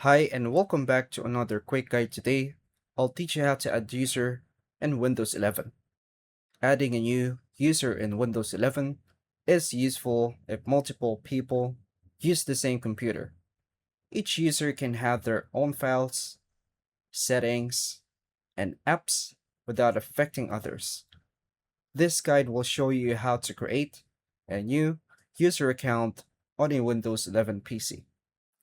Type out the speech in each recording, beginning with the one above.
Hi and welcome back to another quick guide. Today, I'll teach you how to add user in Windows 11. Adding a new user in Windows 11 is useful if multiple people use the same computer. Each user can have their own files, settings, and apps without affecting others. This guide will show you how to create a new user account on a Windows 11 PC.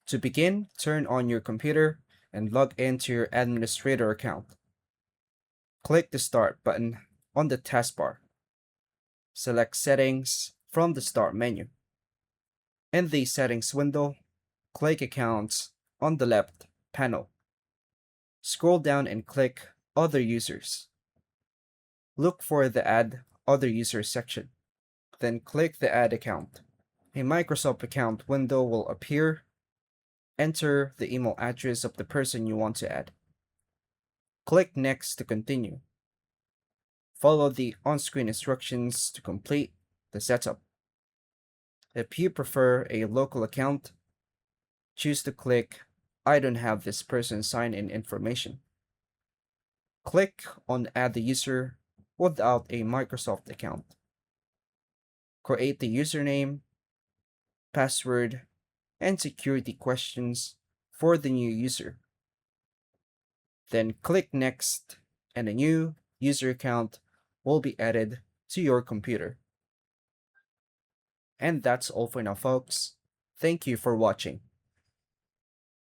To begin, turn on your computer and log into your administrator account. Click the Start button on the taskbar. Select Settings from the Start menu. In the Settings window, click Accounts on the left panel. Scroll down and click Other Users. Look for the Add Other Users section. Then click the Add Account. A Microsoft account window will appear. Enter the email address of the person you want to add. Click Next to continue. Follow the on-screen instructions to complete the setup. If you prefer a local account, choose to click I don't have this person's sign-in information. Click on Add the user without a Microsoft account. Create the username, password, and security questions for the new user. Then click Next and a new user account will be added to your computer. And that's all for now, folks. Thank you for watching.